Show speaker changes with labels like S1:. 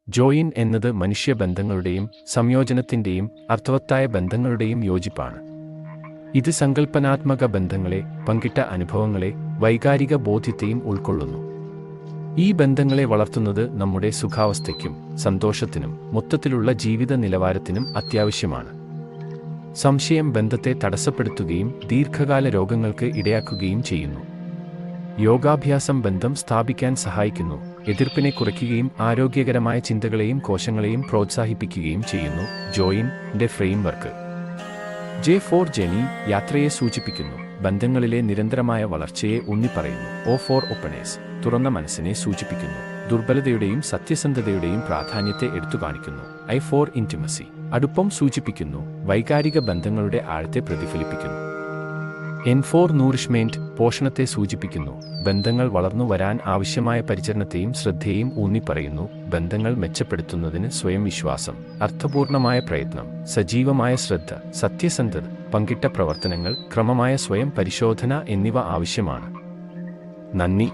S1: Join എന്നത് മനുഷ്യബന്ധങ്ങളുടെയും സംയോജനത്തിൻ്റെയും അർത്ഥവത്തായ ബന്ധങ്ങളുടെയും യോജിപ്പാണ്. ഇത് സങ്കൽപ്പനാത്മക ബന്ധങ്ങളെ, പങ്കിട്ട അനുഭവങ്ങളെ, വൈകാരിക ബോധ്യത്തെയും ഉൾക്കൊള്ളുന്നു. ഈ ബന്ധങ്ങളെ വളർത്തുന്നത് നമ്മുടെ സുഖാവസ്ഥയ്ക്കും സന്തോഷത്തിനും മൊത്തത്തിലുള്ള ജീവിത നിലവാരത്തിനും അത്യാവശ്യമാണ്. സംശയം ബന്ധത്തെ തടസ്സപ്പെടുത്തുകയും ദീർഘകാല രോഗങ്ങൾക്ക് ഇടയാക്കുകയും ചെയ്യുന്നു. യോഗാഭ്യാസം ബന്ധം സ്ഥാപിക്കാൻ സഹായിക്കുന്നു, എതിർപ്പിനെ കുറയ്ക്കുകയും ആരോഗ്യകരമായ ചിന്തകളെയും കോശങ്ങളെയും പ്രോത്സാഹിപ്പിക്കുകയും ചെയ്യുന്നു. ജോയിൻ-ന്റെ ഫ്രെയിംവർക്ക് J4 ജെനി യാത്രയെ സൂചിപ്പിക്കുന്നു, ബന്ധങ്ങളിലെ നിരന്തരമായ വളർച്ചയെ ഊന്നിപ്പറയുന്നു. O4 ഓപ്പണേഴ്സ് തുറന്ന മനസ്സിനെ സൂചിപ്പിക്കുന്നു, ദുർബലതയുടെയും സത്യസന്ധതയുടെയും പ്രാധാന്യത്തെ എടുത്തുകാണിക്കുന്നു. I4 ഇൻറ്റിമസി അടുപ്പം സൂചിപ്പിക്കുന്നു, വൈകാരിക ബന്ധങ്ങളുടെ ആഴത്തെ പ്രതിഫലിപ്പിക്കുന്നു. N4 നൂറിഷ്മെന്റ് പോഷണത്തെ സൂചിപ്പിക്കുന്നു, ബന്ധങ്ങൾ വളർന്നു വരാൻ ആവശ്യമായ പരിചരണത്തെയും ശ്രദ്ധയെയും ഊന്നിപ്പറയുന്നു. ബന്ധങ്ങൾ മെച്ചപ്പെടുത്തുന്നതിന് സ്വയം വിശ്വാസം, അർത്ഥപൂർണമായ പ്രയത്നം, സജീവമായ ശ്രദ്ധ, സത്യസന്ധത, പങ്കിട്ട പ്രവർത്തനങ്ങൾ, ക്രമമായ സ്വയം പരിശോധന എന്നിവ ആവശ്യമാണ്. നന്ദി.